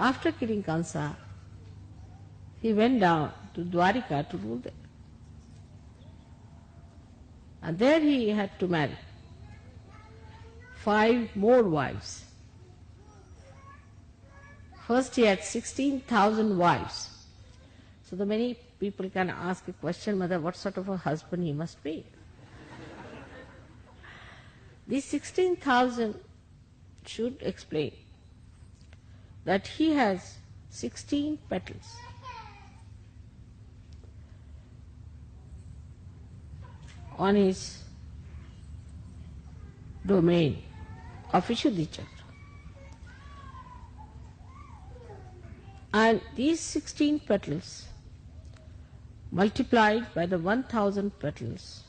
After killing Kansa, he went down to Dwarika to rule there. And there he had to marry 5 more wives. First he had 16,000 wives. So the many people can ask a question, Mother, what sort of a husband he must be? These 16,000 should explain that he has 16 petals. On his domain of Vishuddhi Chakra. And these 16 petals multiplied by the 1,000 petals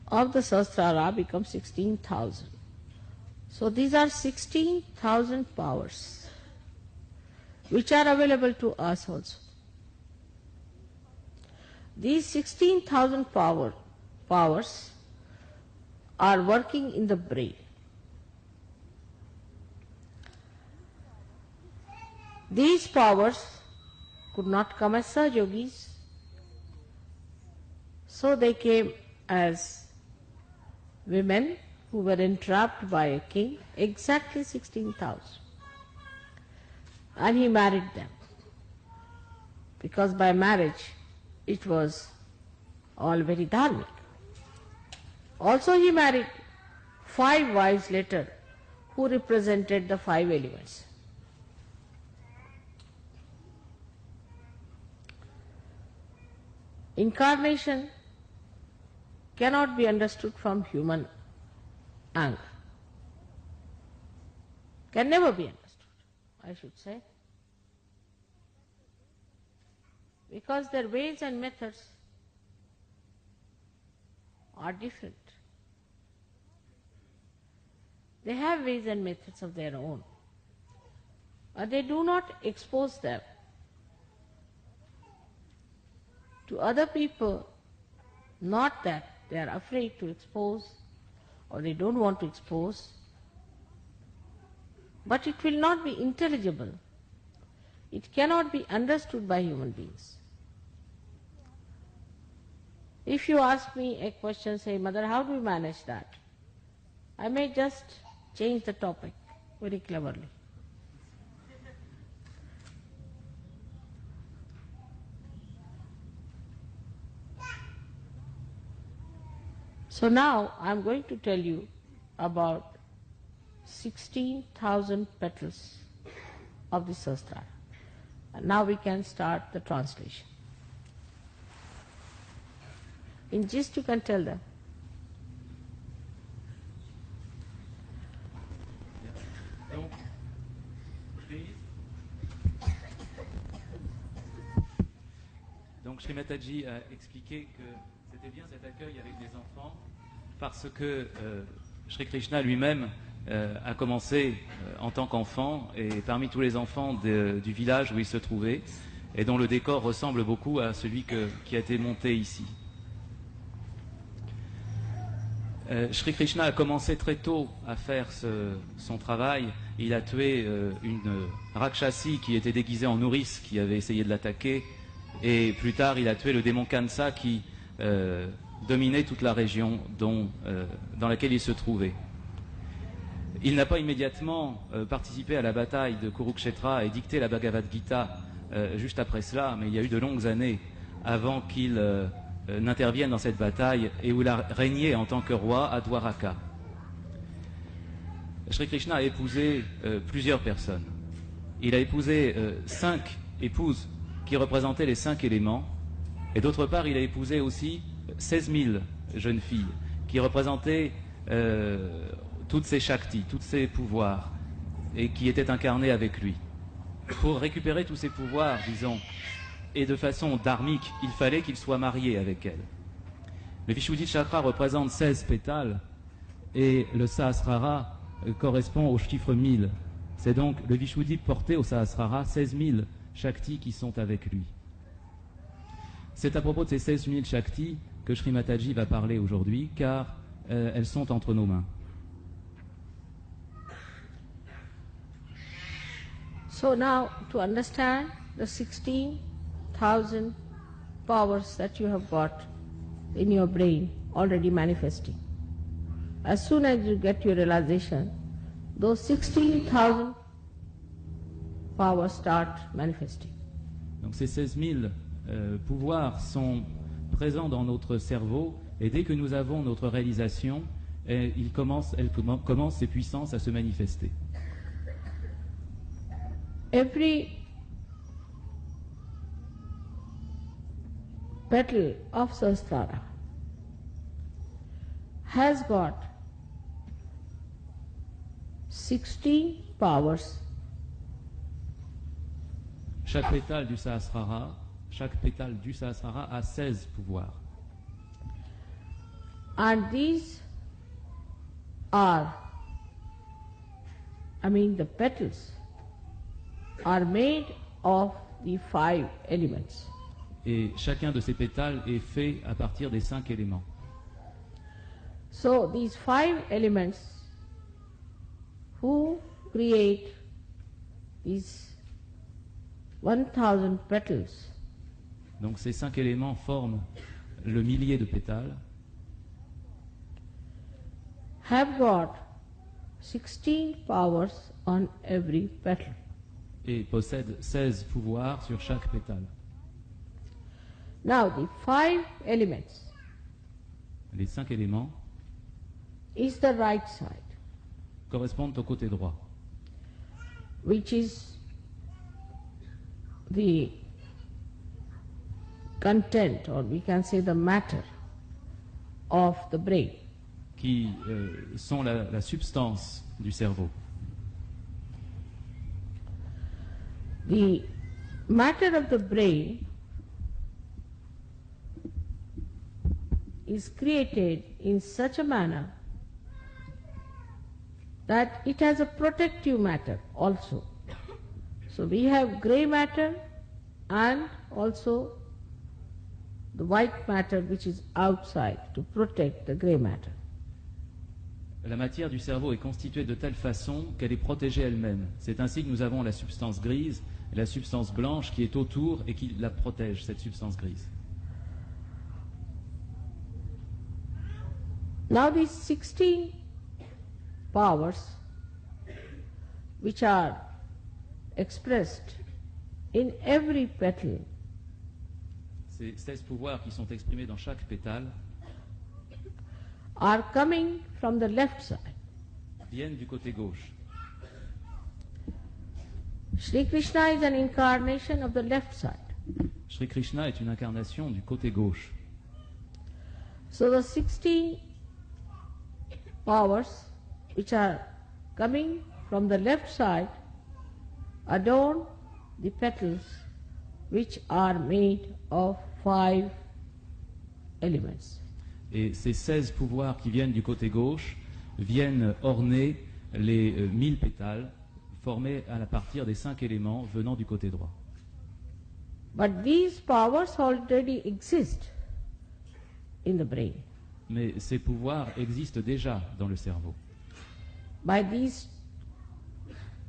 of the Sahasrara become 16,000. So these are 16,000 powers which are available to us also. These 16,000 powers are working in the brain. These powers could not come as Sahaja-yogis, so they came as women who were entrapped by a king, exactly 16,000. And he married them, because by marriage it was all very dharmic. Also he married 5 wives later who represented the 5 elements. Incarnation cannot be understood from human angle. Can never be understood, I should say. Because their ways and methods are different. They have ways and methods of their own, but they do not expose them to other people, not that they are afraid to expose or they don't want to expose, but it will not be intelligible. It cannot be understood by human beings. If you ask me a question, say, Mother, how do you manage that? I may just change the topic very cleverly. So now I am going to tell you about 16,000 petals of the Sahasrara. And now we can start the translation. In gist you can tell them. Donc Sri Mataji a expliqué que c'était bien cet accueil avec des enfants parce que Sri Krishna lui-même a commencé en tant qu'enfant et parmi tous les enfants du village où il se trouvait et dont le décor ressemble beaucoup à celui qui a été monté ici. Sri Krishna a commencé très tôt à faire son travail. Il a tué une Rakshasi qui était déguisée en nourrice qui avait essayé de l'attaquer. Et plus tard, il a tué le démon Kansa qui dominait toute la région dans laquelle il se trouvait. Il n'a pas immédiatement participé à la bataille de Kurukshetra et dicté la Bhagavad Gita juste après cela, mais il y a eu de longues années avant qu'il n'intervienne dans cette bataille et où il a régné en tant que roi à Dwaraka. Sri Krishna a épousé plusieurs personnes. Il a épousé 5 épouses qui représentaient les 5 éléments, et d'autre part il a épousé aussi 16 000 jeunes filles qui représentaient toutes ces shaktis, tous ces pouvoirs, et qui étaient incarnés avec lui. Pour récupérer tous ces pouvoirs, disons, et de façon dharmique, il fallait qu'il soit marié avec elle. Le Vishuddhi Chakra représente 16 pétales, et le Sahasrara correspond au chiffre 1000. C'est donc le Vishuddhi porté au Sahasrara, 16 000 Shaktis qui sont avec lui. C'est à propos de ces 16 000 Shaktis que Sri Mataji va parler aujourd'hui, car elles sont entre nos mains. So now to understand the 16,000 powers that you have got in your brain already manifesting. As soon as you get your realization, those 16,000 powers start manifesting. Donc ces 16 000 pouvoirs sont présents dans notre cerveau et dès que nous avons notre réalisation, elles commencent ces puissances à se manifester. Every petal of Sahasrara has got 16 powers. Chaque pétale du Sahasrara a 16 pouvoirs. And these are, the petals are made of the 5 elements. Et chacun de ces pétales est fait à partir des 5 éléments. So these 5 elements who create these 1,000 petals. Donc ces 5 éléments forment le millier de pétales. Have got 16 powers on every petal. Et possèdent 16 pouvoirs sur chaque pétale. Now the 5 elements Les 5 éléments is the right side, correspondent au côté droit, which is the content, or we can say the matter of the brain. qui sont la substance du cerveau. The matter of the brain is created in such a manner that it has a protective matter also. So we have grey matter and also the white matter which is outside to protect the grey matter. La matière du cerveau est constituée de telle façon qu'elle est protégée elle-même. C'est ainsi que nous avons la substance grise et la substance blanche qui est autour et qui la protège, cette substance grise. Now these 16 powers which are expressed in every petal Ces 16 pouvoirs qui sont exprimés dans chaque pétale are coming from the left side. viennent du côté gauche. Sri Krishna is an incarnation of the left side. Sri Krishna est une incarnation du côté gauche. So the 16 powers which are coming from the left side adorn the petals which are made of 5 elements. Et ces 16 pouvoirs qui viennent du côté gauche viennent orner les 1000 pétales formés à partir des 5 éléments venant du côté droit. But these powers already exist in the brain. Mais ces pouvoirs existent déjà dans le cerveau. By these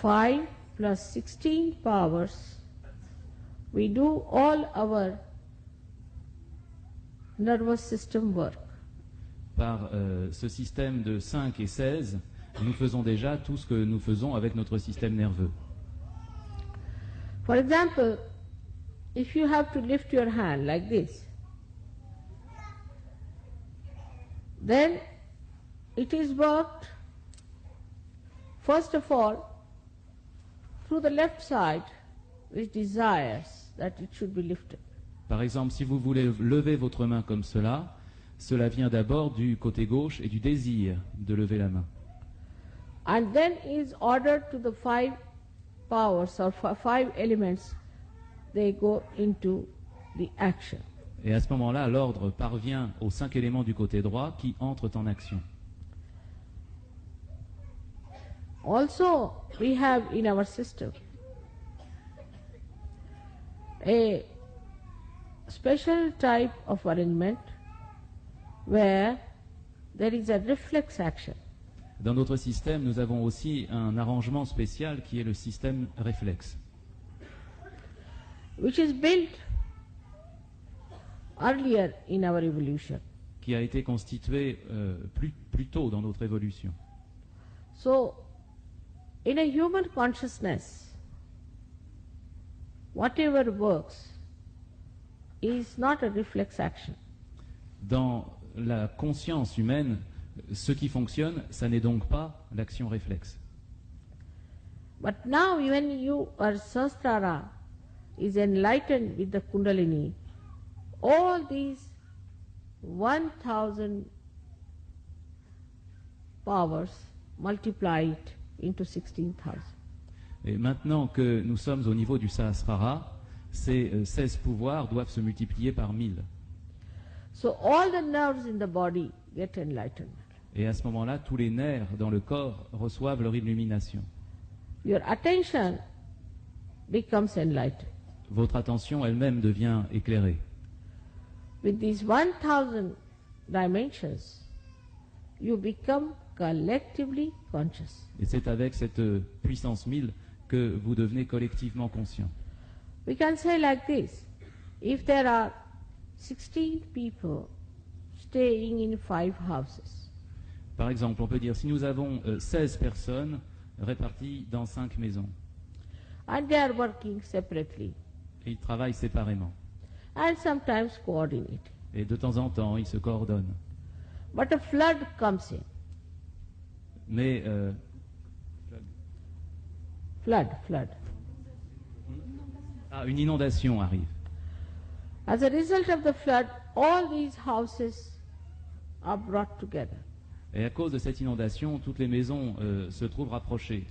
5 plus 16 powers, we do all our nervous system work. Par ce système de 5 et 16, nous faisons déjà tout ce que nous faisons avec notre système nerveux. For example, if you have to lift your hand like this, then it is worked first of all through the left side which desires that it should be lifted. Par exemple, si vous voulez lever votre main comme cela, cela vient d'abord du côté gauche et du désir de lever la main. And then is ordered to the 5 powers or 5 elements, they go into the action. Et à ce moment-là, l'ordre parvient aux 5 éléments du côté droit qui entrent en action. Also, we have in our system a special type of arrangement where there is a reflex action. Dans notre système, nous avons aussi un arrangement spécial qui est le système réflexe, which is built earlier in our evolution. qui a été constitué plus tôt dans notre évolution. So, in a human consciousness, whatever works is not a reflex action. Dans la conscience humaine, ce qui fonctionne, ça n'est donc pas l'action réflexe. But now when your Sahasrara is enlightened with the Kundalini, all these 1000 powers multiply it into 16,000. Et maintenant que nous sommes au niveau du Sahasrara, ces 16 pouvoirs doivent se multiplier par 1000. So all the nerves in the body get enlightenment. Et à ce moment-là, tous les nerfs dans le corps reçoivent leur illumination. Your attention becomes enlightened. Votre attention elle-même devient éclairée. With these 1000 dimensions, you become collectively conscious. Et c'est avec cette puissance 1000 que vous devenez collectivement conscient. We can say like this, if there are 16 people staying in 5 houses, Par exemple, on peut dire si nous avons 16 personnes réparties dans 5 maisons, and they are working separately et ils travaillent séparément, and sometimes coordinating, et de temps en temps, ils se coordonnent. but a flood comes in, Mais flood. une inondation arrive. As a result of the flood, all these houses are brought together Et à cause de cette inondation, toutes les maisons se trouvent rapprochées.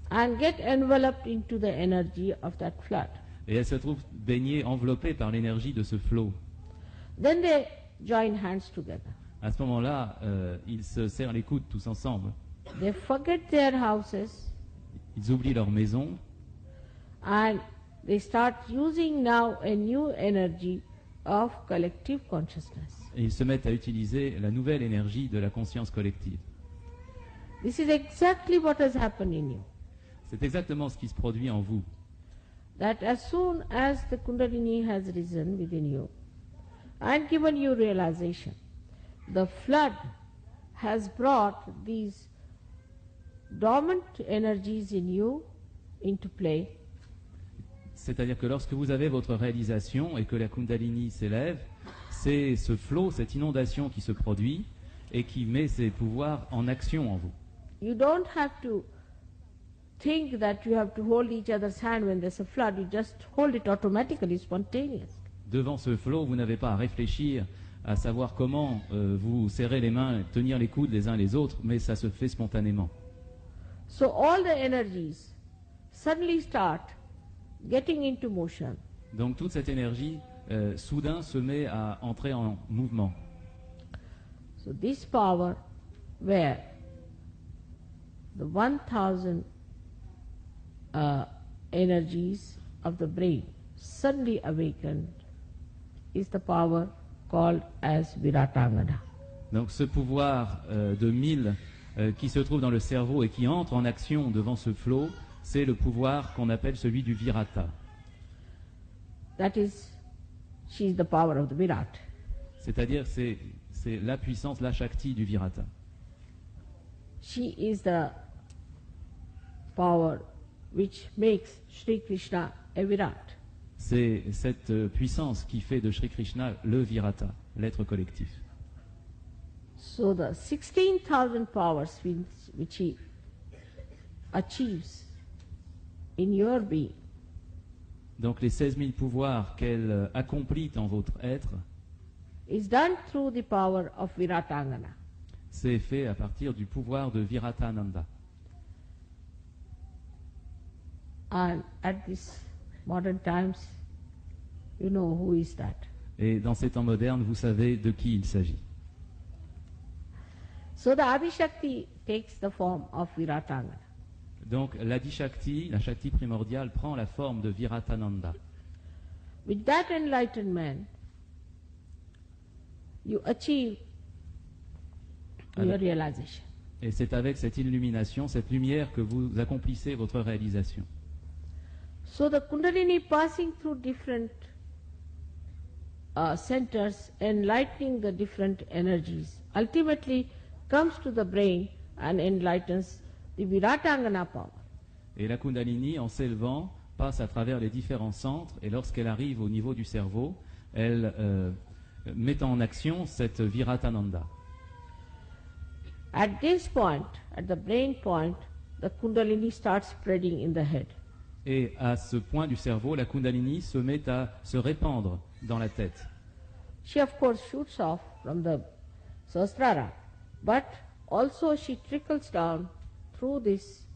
and get enveloped into the energy of that flood. Et elles se trouvent baignées, enveloppées par l'énergie de ce flot. Then they join hands together. À ce moment-là, ils se serrent les coudes tous ensemble. They forget their houses Ils oublient leur maison and they start using now a new energy of collective consciousness. et ils se mettent à utiliser la nouvelle énergie de la conscience collective. This is exactly what has happened in you. C'est exactement ce qui se produit en vous. That as soon as the Kundalini has risen within you and given you realization, the flood has brought these dormant energies in you into play. C'est-à-dire que lorsque vous avez votre réalisation et que la Kundalini s'élève, c'est ce flot, cette inondation qui se produit et qui met ses pouvoirs en action en vous. You don't have to think that you have to hold each other's hand when there's a flood. You just hold it automatically, spontaneous. Devant ce flot, vous n'avez pas à réfléchir, à savoir comment vous serrer les mains, tenir les coudes les uns les autres, mais ça se fait spontanément. So all the energies suddenly start getting into motion. Donc toute cette énergie, soudain, se met à entrer en mouvement. So this power where the 1000 energies of the brain suddenly awakened is the power called as Viratangana. Donc ce pouvoir de 1000 qui se trouve dans le cerveau et qui entre en action devant ce flot, c'est le pouvoir qu'on appelle celui du Virata. That is, she is the power of the Virat. C'est-à-dire c'est la puissance, la Shakti du Virata. She is the power which makes Sri Krishna a Virat. C'est cette puissance qui fait de Sri Krishna le Virata, l'être collectif. So the 16,000 powers which he achieves in your being Donc les 16 000 pouvoirs qu'elle accomplit en votre être, is done through the power of Viratangana. c'est fait à partir du pouvoir de Viratananda. And at this modern times, you know who is that. Et dans ces temps modernes, vous savez de qui il s'agit. So the Adishakti takes the form of Viratangana. Donc l'Adishakti, la Shakti primordiale, prend la forme de Viratananda. With that enlightenment, you achieve your realization. Et c'est avec cette illumination, cette lumière, que vous accomplissez votre réalisation. So the Kundalini passing through different centers, enlightening the different energies, ultimately comes to the brain and enlightens the Viratangana power. Et la Kundalini, en s'élevant, passe à travers les différents centres, et lorsqu'elle arrive au niveau du cerveau, elle met en action cette Viratananda. At this point, at the brain point, the Kundalini starts spreading in the head. Et à ce point du cerveau, la Kundalini se met à se répandre dans la tête. She of course shoots off from the Sahasrara, but also she trickles down through this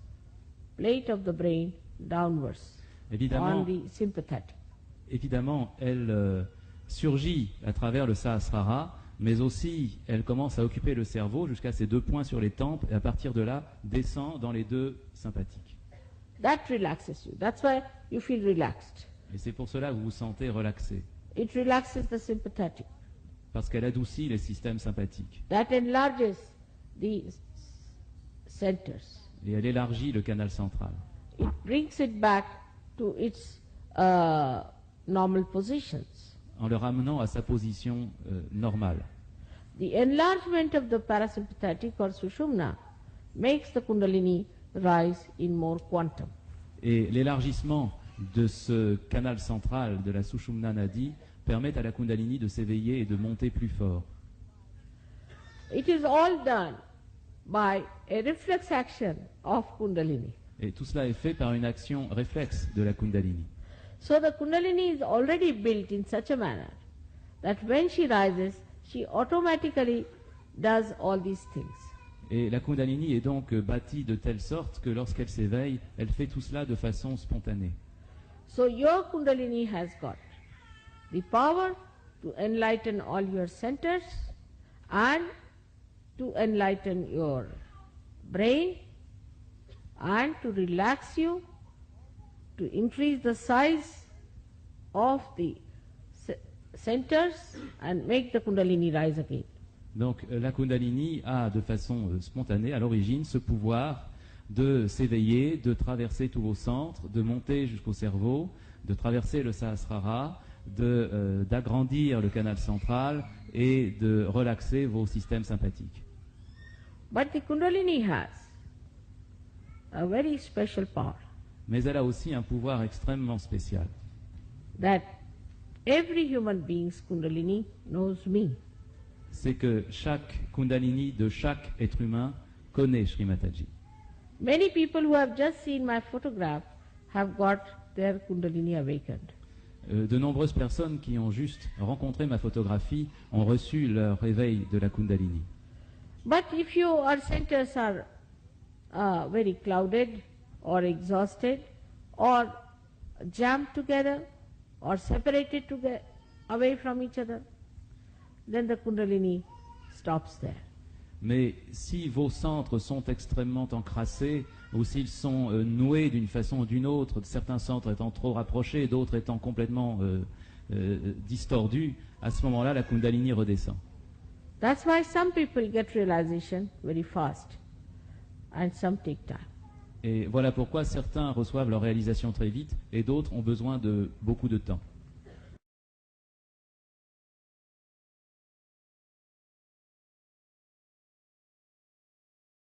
plate of the brain downwards Évidemment, on the sympathetic. évidemment, elle surgit à travers le Sahasrara, mais aussi elle commence à occuper le cerveau jusqu'à ces 2 points sur les tempes, et à partir de là, descend dans les 2 sympathiques. That relaxes you. That's why you feel relaxed. Et c'est pour cela que vous vous sentez relaxé, It relaxes the sympathetic. parce qu'elle adoucit les systèmes sympathiques. That enlarges the centers. Et elle élargit le canal central. It brings it back to its normal positions. En le ramenant à sa position normale. The enlargement of the parasympathetic or Sushumna makes the Kundalini rise in more quantum. Et l'élargissement de ce canal central de la Sushumna Nadi permet à la Kundalini de s'éveiller et de monter plus fort. It is all done by a reflex action of Kundalini. Et tout cela est fait par une action réflexe de la Kundalini. So the Kundalini is already built in such a manner that when she rises, she automatically does all these things. Et la Kundalini est donc bâtie de telle sorte que lorsqu'elle s'éveille, elle fait tout cela de façon spontanée. So your Kundalini has got the power to enlighten all your centers and to enlighten your brain and to relax you, to increase the size of the centers and make the Kundalini rise again. Donc la Kundalini a de façon spontanée, à l'origine, ce pouvoir de s'éveiller, de traverser tous vos centres, de monter jusqu'au cerveau, de traverser le Sahasrara, d'agrandir le canal central et de relaxer vos systèmes sympathiques. But the Kundalini has a very special power Mais elle a aussi un pouvoir extrêmement spécial. that every human being's Kundalini knows me. C'est que chaque Kundalini de chaque être humain connaît Sri Mataji. Many people who have just seen my photograph have got their Kundalini awakened. De nombreuses personnes qui ont juste rencontré ma photographie ont reçu leur réveil de la Kundalini. But if your centers are very clouded or exhausted or jammed together or separated away from each other, then the Kundalini stops there. Mais si vos centres sont extrêmement encrassés, ou s'ils sont noués d'une façon ou d'une autre, certains centres étant trop rapprochés, d'autres étant complètement distordus, à ce moment-là, la Kundalini redescend. That's why some people get realization very fast and some take time. Et voilà pourquoi certains reçoivent leur réalisation très vite et d'autres ont besoin de beaucoup de temps.